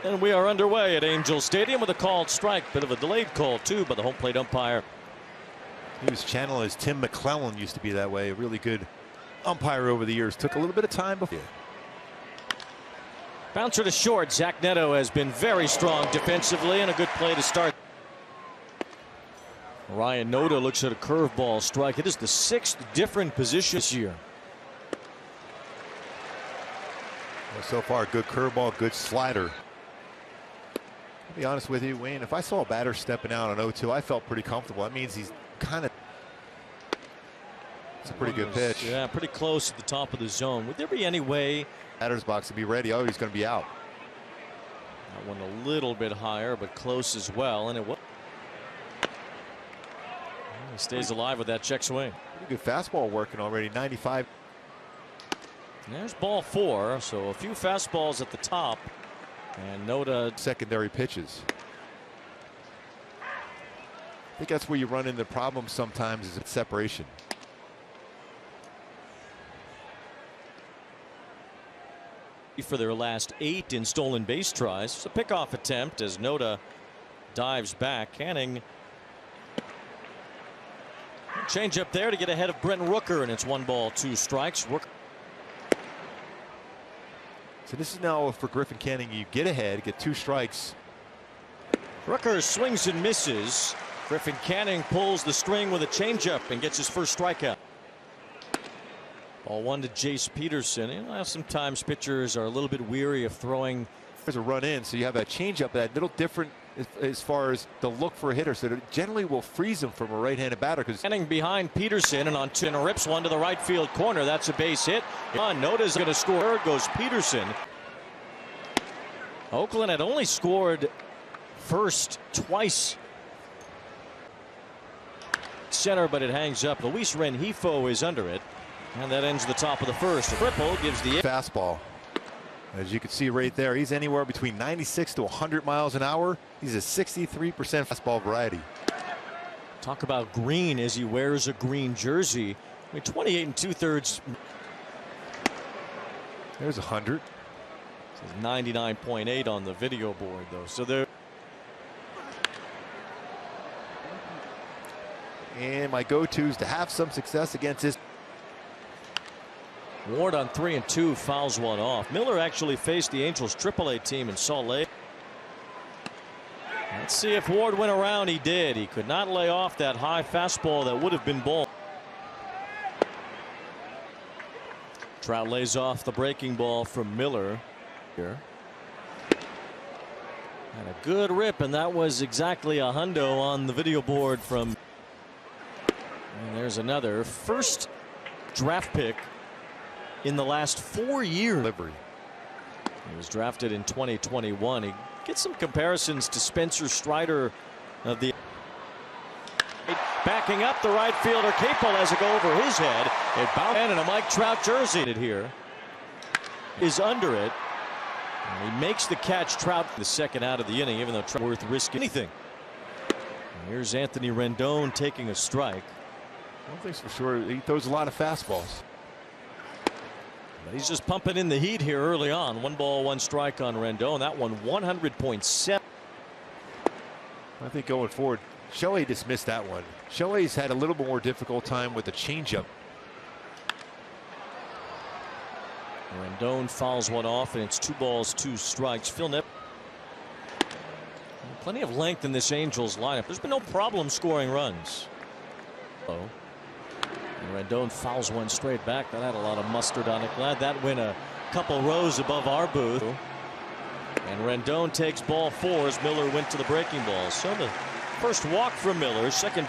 And we are underway at Angel Stadium with a called strike. Bit of a delayed call, too, by the home plate umpire. He was channeled as Tim McClellan used to be that way. A really good umpire over the years. Took a little bit of time before. Bouncer to short. Zach Neto has been very strong defensively and a good play to start. Ryan Noda looks at a curveball strike. It is the 6th different position this year. Well, so far, good curveball, good slider. I'll be honest with you, Wayne, if I saw a batter stepping out on 0-2, I felt pretty comfortable. That means he's kind of. It's a pretty good pitch. Yeah, pretty close at the top of the zone. Would there be any way? Batter's box to be ready. Oh, he's going to be out. That one a little bit higher, but close as well. And it was. He stays alive with that check swing. Pretty good fastball working already. 95. There's ball 4. So a few fastballs at the top. And Noda. Secondary pitches. I think that's where you run into problems sometimes, is separation. For their last 8 in stolen base tries. It's a pickoff attempt as Noda dives back. Canning. Change up there to get ahead of Brent Rooker, and it's 1 ball, 2 strikes. Rooker. So this is now for Griffin Canning. You get ahead, get 2 strikes. Rooker swings and misses. Griffin Canning pulls the string with a changeup and gets his first strikeout. Ball 1 to Jace Peterson. You know, sometimes pitchers are a little bit weary of throwing. There's a run in, so you have that changeup, that little different as far as the look for a hitter. So it generally will freeze him from a right-handed batter. Because Canning behind Peterson and on 2 and rips one to the right field corner. That's a base hit. Noda's going to score. Third goes Peterson. Oakland had only scored first twice. Center, but it hangs up. Luis Rengifo is under it. And that ends the top of the first. Triple gives the fastball. As you can see right there, he's anywhere between 96 to 100 miles an hour. He's a 63% fastball variety. Talk about green as he wears a green jersey. I mean, 28 2/3. There's 100. 99.8 on the video board, though. So there. And my go-to is to have some success against this. Ward on 3 and 2 fouls one off. Miller actually faced the Angels AAA team in Salt Lake. Let's see if Ward went around. He did. He could not lay off that high fastball that would have been ball. Trout lays off the breaking ball from Miller here. And a good rip, and that was exactly a hundo on the video board from. And there's another first draft pick in the last 4 years. He was drafted in 2021. He gets some comparisons to Spencer Strider of the. Backing up the right fielder. Capel has it go over his head. It bounced in, and a Mike Trout jersey here is under it. And he makes the catch. Trout the second out of the inning, even though Trout worth risking anything. And here's Anthony Rendon taking a strike. One thing's for sure, he throws a lot of fastballs. But he's just pumping in the heat here early on. 1 ball, 1 strike on Rendon. That one 100.7. I think going forward, Shohei dismissed that one. Shohei's had a little more difficult time with the changeup. Rendon fouls one off, and it's 2 balls, 2 strikes. Phil Nip. Plenty of length in this Angels lineup. There's been no problem scoring runs. Oh. And Rendon fouls one straight back. That had a lot of mustard on it. Glad that went a couple rows above our booth. And Rendon takes ball 4 as Miller went to the breaking ball. So the first walk from Miller. Second.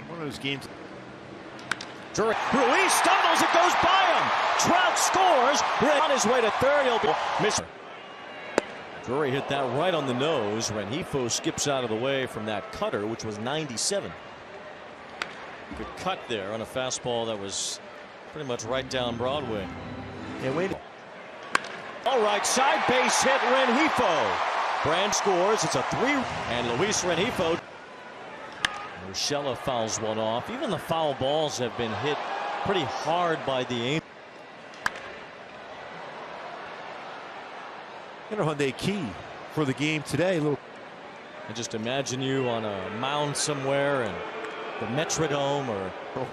One of those games. Ruiz stumbles. It goes by him. Trout scores. On his way to third. He'll be missing. Drury hit that right on the nose. Rengifo skips out of the way from that cutter, which was 97. Good cut there on a fastball that was pretty much right down Broadway. Yeah, wait. All right, side base hit. Rengifo. Brand scores. It's a 3. And Luis Rengifo. Urshela fouls one off. Even the foul balls have been hit pretty hard by the Angels. Hyundai key for the game today. I just imagine you on a mound somewhere in the Metrodome or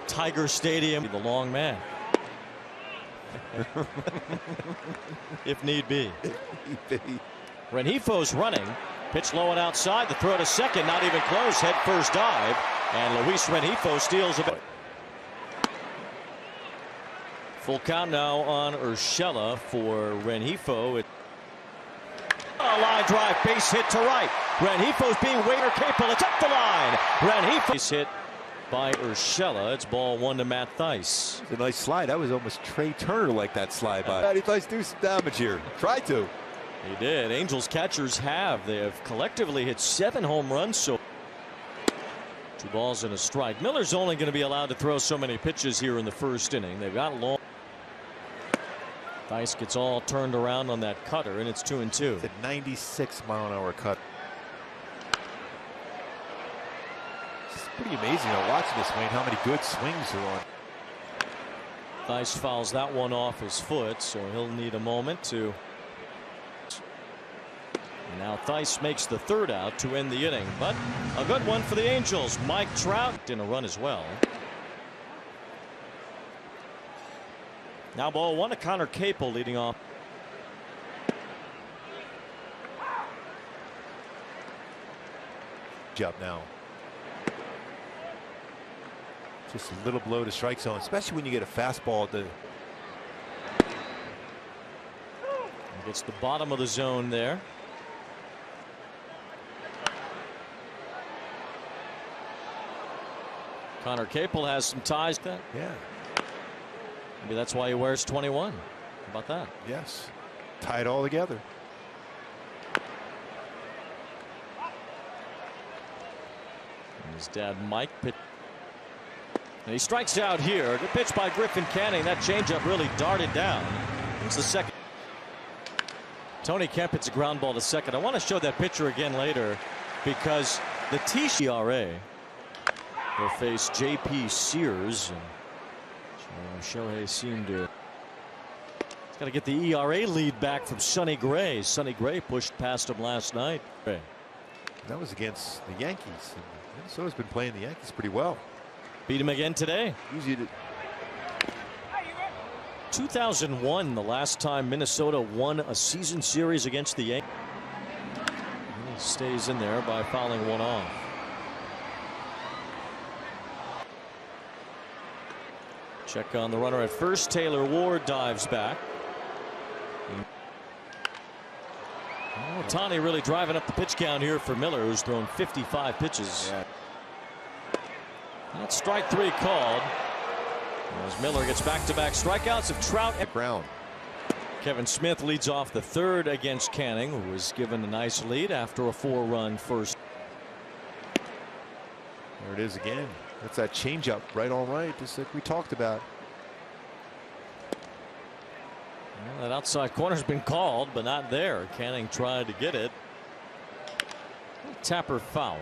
Tiger Stadium, the long man. If need be. Rengifo's running. Pitch low and outside. The throw to second, not even close. Head first dive. And Luis Rengifo steals a bit. Full count now on Urshela for Rengifo. A line drive, base hit to right. Rengifo's being Waiter Capel. It's up the line. Rengifo base hit by Urshela. It's ball one to Matt Thaiss. It's a nice slide. That was almost Trey Turner like that slide by. Matty Thaiss do some damage here. Try to. He did. Angels catchers have. They have collectively hit 7 home runs. So 2 balls and a strike. Miller's only going to be allowed to throw so many pitches here in the first inning. They've got long. Thaiss gets all turned around on that cutter, and it's 2-2. It's a 96-mile-an-hour cut. It's pretty amazing watching this, Wayne, how many good swings are on. Thaiss fouls that one off his foot, so he'll need a moment to. And now Thaiss makes the 3rd out to end the inning, but a good one for the Angels. Mike Trout in a run as well. Now ball one to Connor Capel leading off. Job now. Just a little below the strike zone, especially when you get a fastball to. Gets the bottom of the zone there. Connor Capel has some ties to that. Yeah. Maybe that's why he wears 21. How about that? Yes. Tie it all together. And his dad Mike pitch. And he strikes out here. Good pitch by Griffin Canning. That changeup really darted down. It's the second. Tony Kemp hits a ground ball to second. I want to show that pitcher again later because the TRA will face J.P. Sears. And Shohei seemed to. He's got to get the ERA lead back from Sonny Gray. Sonny Gray pushed past him last night. That was against the Yankees. And Minnesota's been playing the Yankees pretty well. Beat him again today. Usually 2001, the last time Minnesota won a season series against the Yankees. He stays in there by fouling one off. Check on the runner at first. Taylor Ward dives back. Ohtani really driving up the pitch count here for Miller, who's thrown 55 pitches. Yeah. That's strike 3 called. As Miller gets back-to-back strikeouts of Trout and ground. Kevin Smith leads off the 3rd against Canning, who was given a nice lead after a 4-run first. There it is again. That's that changeup right on right, just like we talked about. Well, that outside corner's been called, but not there. Canning tried to get it. Tapper foul.